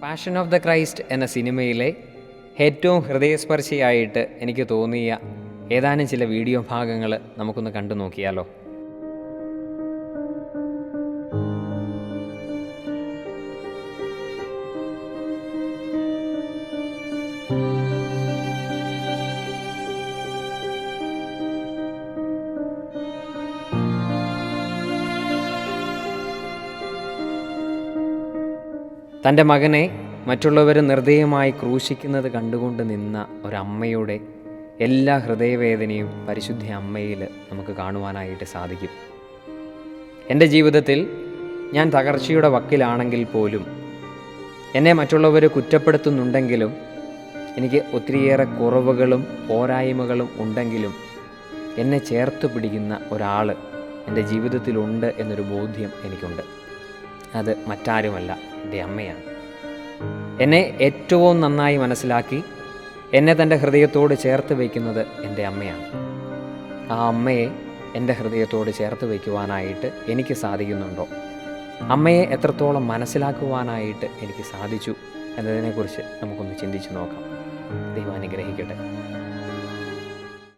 Passion of the Christ എന്ന സിനിമയിലെ ഏറ്റവും ഹൃദയസ്പർശിയായിട്ട് എനിക്ക് തോന്നിയ ഏതാനും ചില വീഡിയോ ഭാഗങ്ങൾ നമുക്കൊന്ന് കണ്ടു നോക്കിയാലോ. തൻ്റെ മകനെ മറ്റുള്ളവർ നിർദ്ദയമായി ക്രൂശിക്കുന്നത് കണ്ടുകൊണ്ട് നിന്ന ഒരമ്മയുടെ എല്ലാ ഹൃദയവേദനയും പരിശുദ്ധ അമ്മയിൽ നമുക്ക് കാണുവാനായിട്ട് സാധിക്കും. എൻ്റെ ജീവിതത്തിൽ ഞാൻ തകർച്ചയുടെ വക്കിലാണെങ്കിൽ പോലും, എന്നെ മറ്റുള്ളവർ കുറ്റപ്പെടുത്തുന്നുണ്ടെങ്കിലും, എനിക്ക് ഒത്തിരിയേറെ കുറവുകളും പോരായ്മകളും ഉണ്ടെങ്കിലും എന്നെ ചേർത്ത് പിടിക്കുന്ന ഒരാൾ എൻ്റെ ജീവിതത്തിലുണ്ട് എന്നൊരു ബോധ്യം എനിക്കുണ്ട്. അത് മറ്റാരുമല്ല, എൻ്റെ അമ്മയാണ്. എന്നെ ഏറ്റവും നന്നായി മനസ്സിലാക്കി എന്നെ തൻ്റെ ഹൃദയത്തോട് ചേർത്ത് വയ്ക്കുന്നത് എൻ്റെ അമ്മയാണ്. ആ അമ്മയെ എൻ്റെ ഹൃദയത്തോട് ചേർത്ത് വയ്ക്കുവാനായിട്ട് എനിക്ക് സാധിക്കുന്നുണ്ടോ? അമ്മയെ എത്രത്തോളം മനസ്സിലാക്കുവാനായിട്ട് എനിക്ക് സാധിച്ചു എന്നതിനെക്കുറിച്ച് നമുക്കൊന്ന് ചിന്തിച്ച് നോക്കാം. ദൈവം അനുഗ്രഹിക്കട്ടെ.